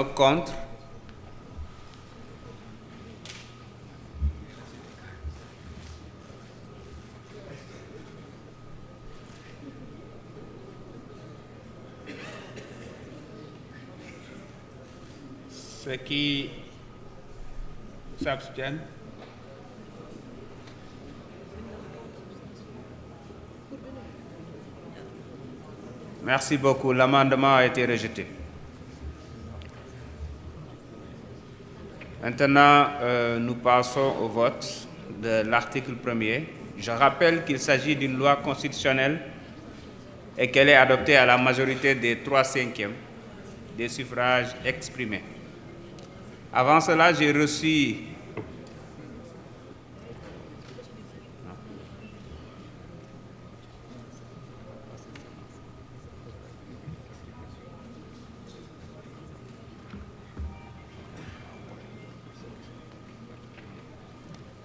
sont contre? Ceux qui s'abstiennent? Merci beaucoup. L'amendement a été rejeté. Maintenant, nous passons au vote de l'article 1er. Je rappelle qu'il s'agit d'une loi constitutionnelle et qu'elle est adoptée à la majorité des 3/5 des suffrages exprimés. Avant cela, j'ai reçu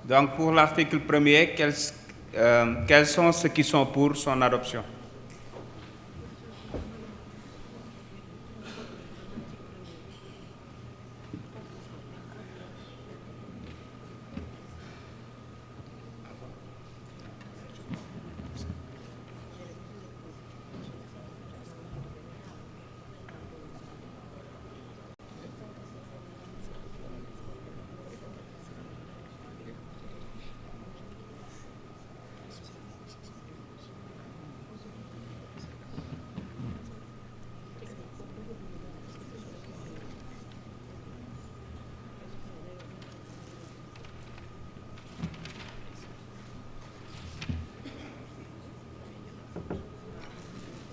donc pour l'article 1er, quels sont ceux qui sont pour son adoption?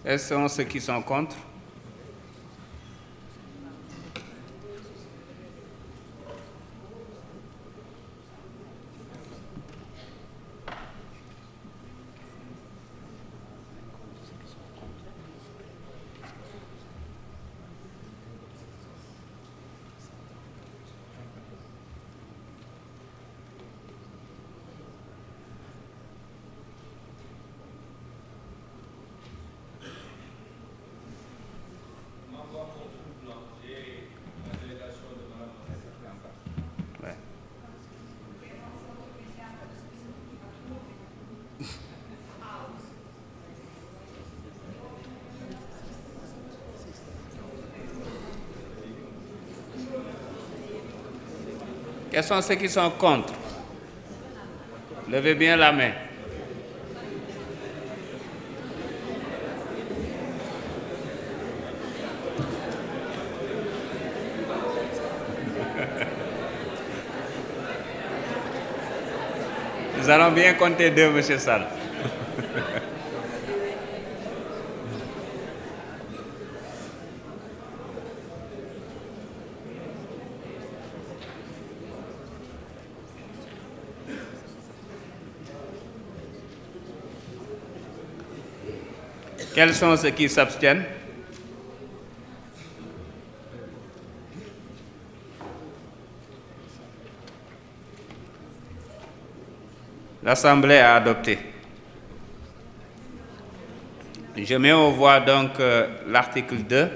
Quels sont ceux qui sont contre? Quels sont ceux qui sont contre? Levez bien la main. Nous allons bien compter deux, M. Sall. Quels sont ceux qui s'abstiennent? L'Assemblée a adopté. Je mets aux voix donc l'article 2.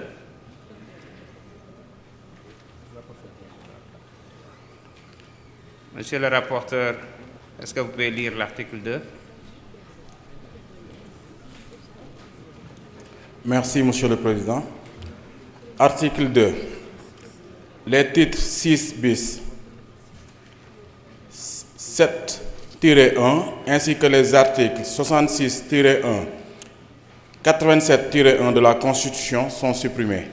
Monsieur le rapporteur, est-ce que vous pouvez lire l'article 2? Merci, Monsieur le Président. Article 2. Les titres 6 bis, 7-1, ainsi que les articles 66-1, 87-1 de la Constitution sont supprimés.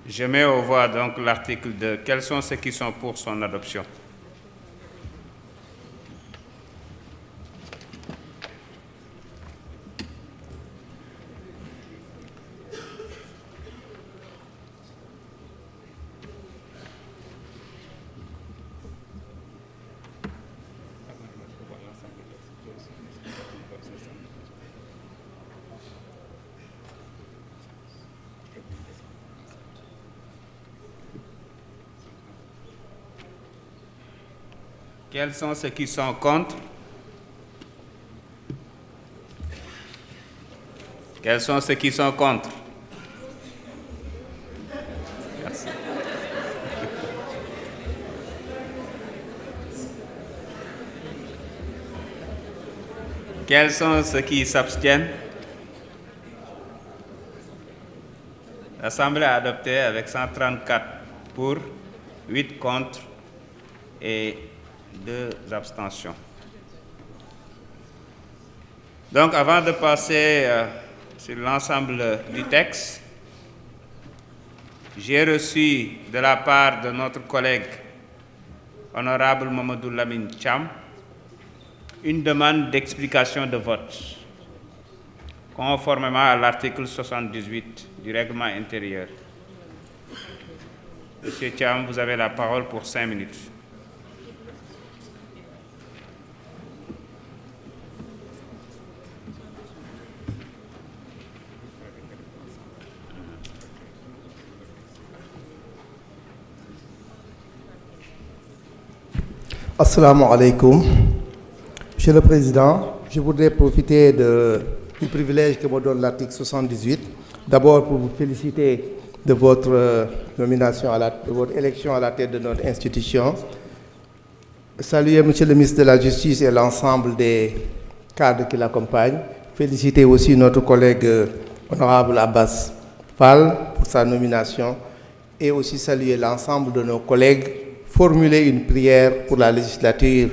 Je mets aux voix donc l'article 2. Quels sont ceux qui sont pour son adoption? Quels sont ceux qui sont contre? Quels sont ceux qui sont contre? Quels sont ceux qui s'abstiennent? L'Assemblée a adopté avec 134 pour, 8 contre et 2 abstentions. Donc, avant de passer sur l'ensemble du texte, j'ai reçu de la part de notre collègue honorable Mamadou Lamine Thiam une demande d'explication de vote, conformément à l'article 78 du règlement intérieur. Monsieur Thiam, vous avez la parole pour 5 minutes. Assalamu alaikum. Monsieur le Président, je voudrais profiter du privilège que me donne l'article 78. D'abord pour vous féliciter de votre nomination, de votre élection à la tête de notre institution. Saluer Monsieur le ministre de la Justice et l'ensemble des cadres qui l'accompagnent. Féliciter aussi notre collègue honorable Abbas Fall pour sa nomination et aussi saluer l'ensemble de nos collègues. Formuler une prière pour la législature,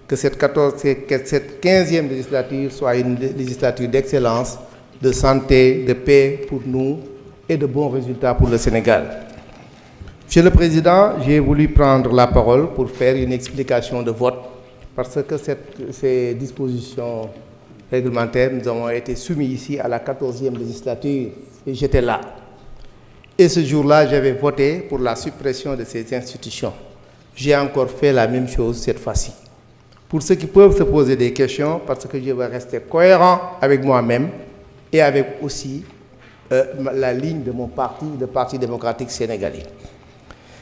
que cette 15e législature soit une législature d'excellence, de santé, de paix pour nous et de bons résultats pour le Sénégal. Monsieur le Président, j'ai voulu prendre la parole pour faire une explication de vote parce que ces dispositions réglementaires, nous avons été soumis ici à la 14e législature et j'étais là. Et ce jour-là, j'avais voté pour la suppression de ces institutions. J'ai encore fait la même chose cette fois-ci. Pour ceux qui peuvent se poser des questions, parce que je vais rester cohérent avec moi-même et avec aussi la ligne de mon parti, le Parti démocratique sénégalais.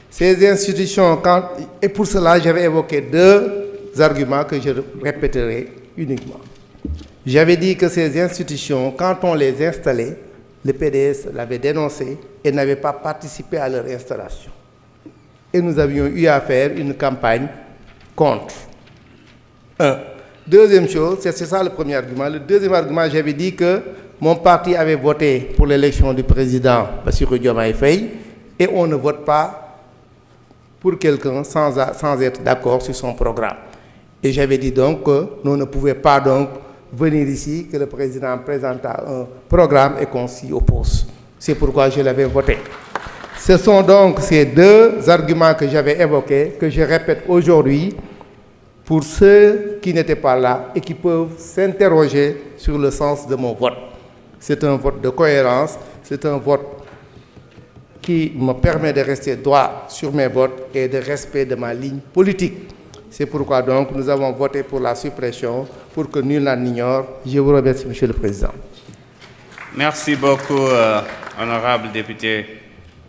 Ces institutions, et pour cela, j'avais évoqué 2 arguments que je répéterai uniquement. J'avais dit que ces institutions, quand on les installait, le PDS l'avait dénoncé et n'avait pas participé à leur installation. Et nous avions eu à faire une campagne contre. Deuxième chose, c'est ça le premier argument. Le deuxième argument, j'avais dit que mon parti avait voté pour l'élection du président Bassirou Diomaye Faye et on ne vote pas pour quelqu'un sans être d'accord sur son programme. Et j'avais dit donc que nous ne pouvions pas donc venir ici, que le président présenta un programme et qu'on s'y oppose. C'est pourquoi je l'avais voté. Ce sont donc ces 2 arguments que j'avais évoqués, que je répète aujourd'hui, pour ceux qui n'étaient pas là et qui peuvent s'interroger sur le sens de mon vote. C'est un vote de cohérence, c'est un vote qui me permet de rester droit sur mes votes et de respect de ma ligne politique. C'est pourquoi donc nous avons voté pour la suppression, pour que nul n'en ignore. Je vous remercie, Monsieur le Président. Merci beaucoup, honorable député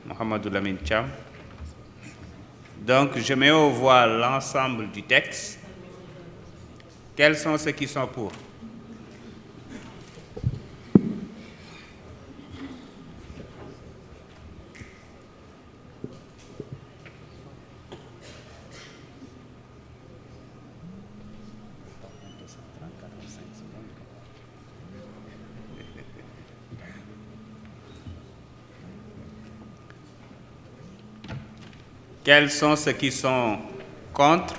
Mohamedou Lamine Thiam. Donc, je mets aux voix l'ensemble du texte. Quels sont ceux qui sont pour? Quels sont ceux qui sont contre?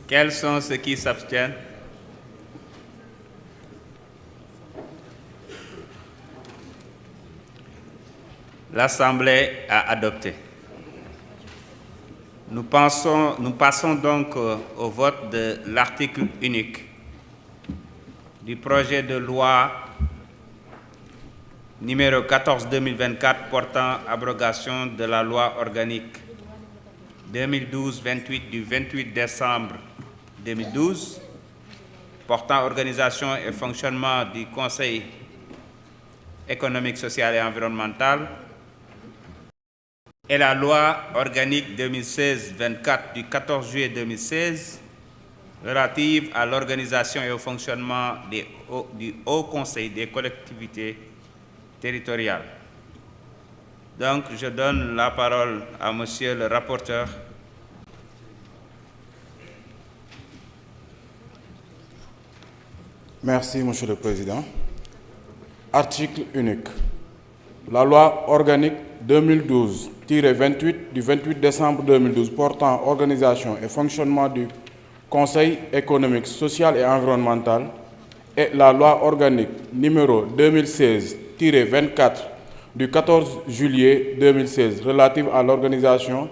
Quels sont ceux qui s'abstiennent? L'Assemblée a adopté. Nous passons donc au vote de l'article unique du projet de loi numéro 14/2024 portant abrogation de la loi organique 2012-28 du 28 décembre 2012 portant organisation et fonctionnement du Conseil économique, social et environnemental et la loi organique 2016-24 du 14 juillet 2016 relative à l'organisation et au fonctionnement du Haut Conseil des collectivités territoriales. Donc, je donne la parole à Monsieur le rapporteur. Merci, Monsieur le Président. Article unique. La loi organique 2012-28 du 28 décembre 2012 portant organisation et fonctionnement du Conseil économique, social et environnemental et la loi organique numéro 2016-24 du 14 juillet 2016 relative à l'organisation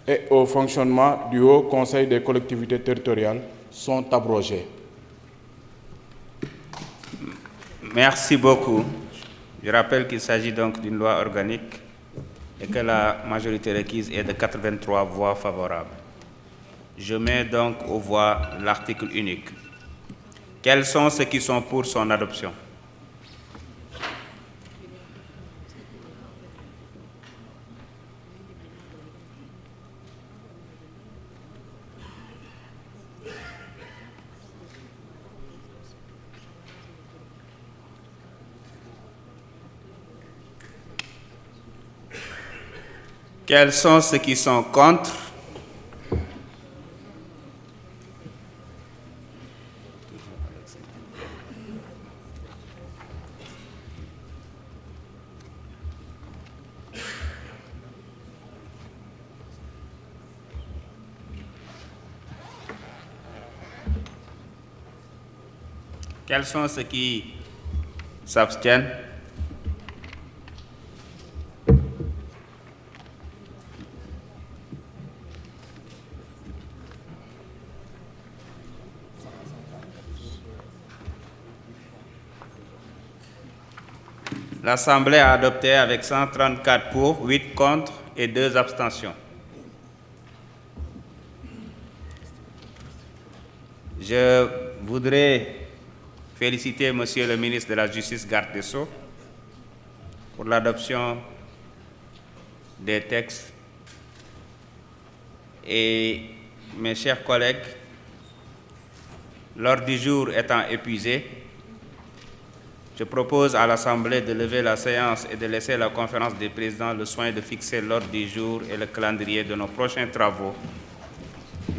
et au fonctionnement du Haut Conseil des collectivités territoriales sont abrogées. Merci beaucoup. Je rappelle qu'il s'agit donc d'une loi organique et que la majorité requise est de 83 voix favorables. Je mets donc aux voix l'article unique. Quels sont ceux qui sont pour son adoption? Quels sont ceux qui sont contre? Quels sont ceux qui s'abstiennent? L'Assemblée a adopté avec 134 pour, 8 contre et 2 abstentions. Je voudrais féliciter Monsieur le ministre de la Justice, garde des Sceaux, pour l'adoption des textes. Et mes chers collègues, l'ordre du jour étant épuisé, je propose à l'Assemblée de lever la séance et de laisser la conférence des présidents le soin de fixer l'ordre du jour et le calendrier de nos prochains travaux.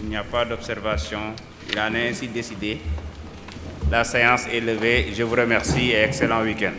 Il n'y a pas d'observation. Il en est ainsi décidé. La séance est levée. Je vous remercie et excellent week-end.